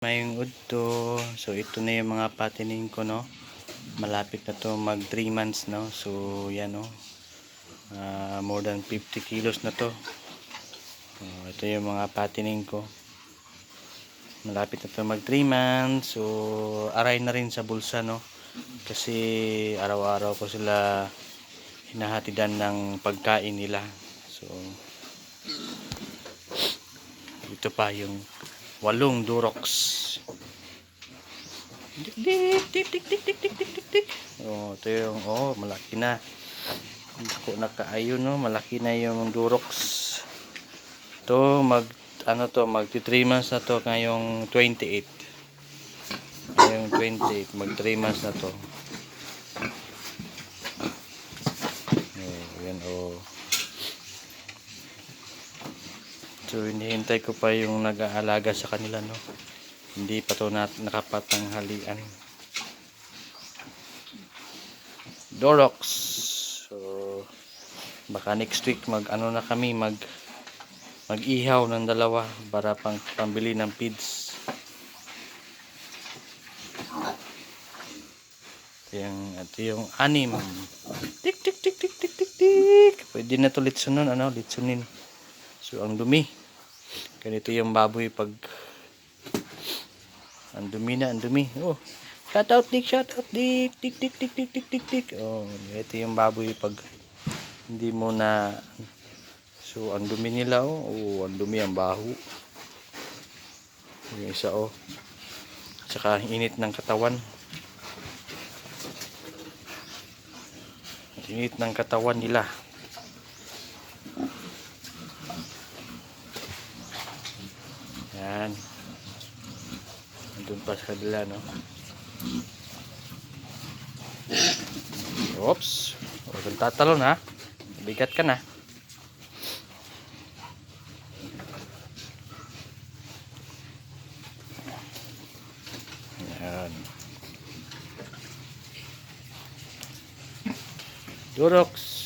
Mayong udto. So ito na yung mga patining ko, no. Malapit na to mag 3 months, no. So yan, no. More than 50 kilos na to. Ito yung mga patining ko. Malapit na to mag 3 months. So aray na rin sa bulsa, no. Kasi araw-araw ko sila hinahatidan ng pagkain nila. So ito pa yung 8 Durox. Tik. Ito yung malaki na. Ako nakaayon, no, malaki na yung Durox. To mag 3 months na to ngayong 28. Ngayong 28 mag 3 months na to. Yan So hinihintay ko pa yung nag-aalaga sa kanila, no. Hindi pa to nakapatanghalian. Durox. So baka next week mag-ano na kami, mag-ihaw ng dalawa para pambili ng feeds. Ito yung 6. Tik. Pwede na to litsunin, litsunin. So ang dumi. Ganito yung baboy pag ang dumi. Shout out dik. Tik. Ito yung baboy pag hindi mo na. So ang dumi nila, ang dumi, ang baho. Yung isa, Tsaka init ng katawan. Init ng katawan nila. Yan. Andun pa sa kabila, no. Oops. Huwag kang tatalon, ha. Bigat ka na. Yan. Durox.